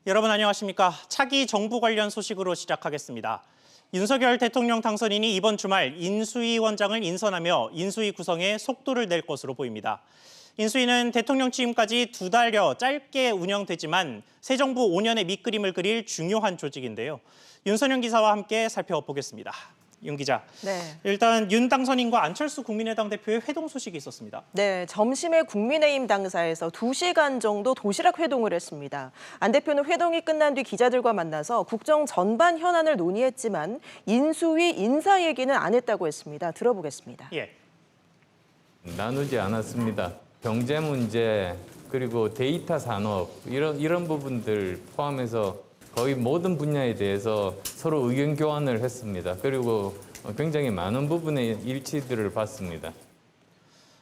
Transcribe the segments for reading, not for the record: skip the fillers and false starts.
여러분 안녕하십니까? 차기 정부 관련 소식으로 시작하겠습니다. 윤석열 대통령 당선인이 이번 주말 인수위원장을 인선하며 인수위 구성에 속도를 낼 것으로 보입니다. 인수위는 대통령 취임까지 2달여 짧게 운영되지만 새 정부 5년의 밑그림을 그릴 중요한 조직인데요. 윤선영 기자와 함께 살펴보겠습니다. 윤 기자, 네. 일단 윤 당선인과 안철수 국민의당 대표의 회동 소식이 있었습니다. 네, 점심에 국민의힘 당사에서 2시간 정도 도시락 회동을 했습니다. 안 대표는 회동이 끝난 뒤 기자들과 만나서 국정 전반 현안을 논의했지만 인수위 인사 얘기는 안 했다고 했습니다. 들어보겠습니다. 예. 나누지 않았습니다. 경제 문제 그리고 데이터 산업 이런 부분들 포함해서 거의 모든 분야에 대해서 서로 의견 교환을 했습니다. 그리고 굉장히 많은 부분의 일치들을 봤습니다.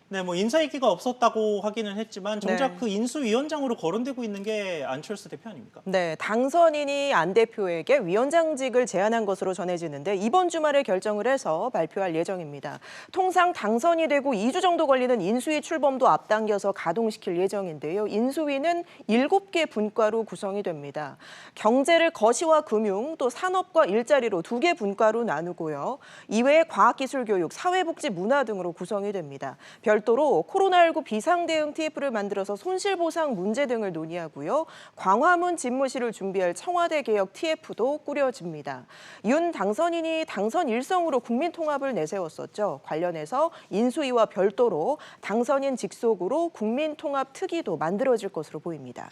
네, 인사 얘기가 없었다고 하기는 했지만 정작 네. 그 인수위원장으로 거론되고 있는 게 안철수 대표 아닙니까? 네, 당선인이 안 대표에게 위원장직을 제안한 것으로 전해지는데 이번 주말에 결정을 해서 발표할 예정입니다. 통상 당선이 되고 2주 정도 걸리는 인수위 출범도 앞당겨서 가동시킬 예정인데요. 인수위는 7개 분과로 구성이 됩니다. 경제를 거시와 금융, 또 산업과 일자리로 2개 분과로 나누고요. 이외에 과학기술교육, 사회복지, 문화 등으로 구성이 됩니다. 별도로 코로나19 비상대응 TF를 만들어서 손실보상 문제 등을 논의하고요. 광화문 집무실을 준비할 청와대 개혁 TF도 꾸려집니다. 윤 당선인이 당선 일성으로 국민통합을 내세웠었죠. 관련해서 인수위와 별도로 당선인 직속으로 국민통합 특위도 만들어질 것으로 보입니다.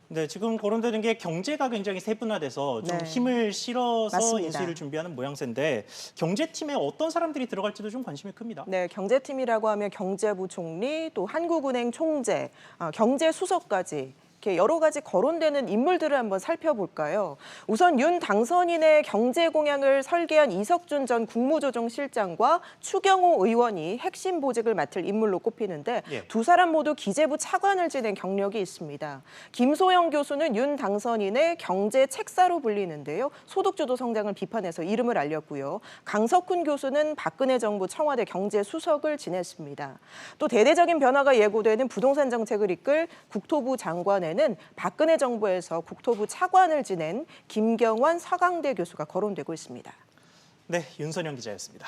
네, 지금 거론되는 게 경제가 굉장히 세분화돼서 좀 네. 힘을 실어서 맞습니다. 인수위를 준비하는 모양새인데 경제팀에 어떤 사람들이 들어갈지도 좀 관심이 큽니다. 네, 경제팀이라고 하면 경제부 총리, 또 한국은행 총재, 경제수석까지 이렇게 여러 가지 거론되는 인물들을 한번 살펴볼까요? 우선 윤 당선인의 경제 공약을 설계한 이석준 전 국무조정실장과 추경호 의원이 핵심 보직을 맡을 인물로 꼽히는데 예. 두 사람 모두 기재부 차관을 지낸 경력이 있습니다. 김소영 교수는 윤 당선인의 경제 책사로 불리는데요. 소득주도 성장을 비판해서 이름을 알렸고요. 강석훈 교수는 박근혜 정부 청와대 경제수석을 지냈습니다. 또 대대적인 변화가 예고되는 부동산 정책을 이끌 국토부 장관에는 박근혜 정부에서 국토부 차관을 지낸 김경환 서강대 교수가 거론되고 있습니다. 네, 윤선영 기자였습니다.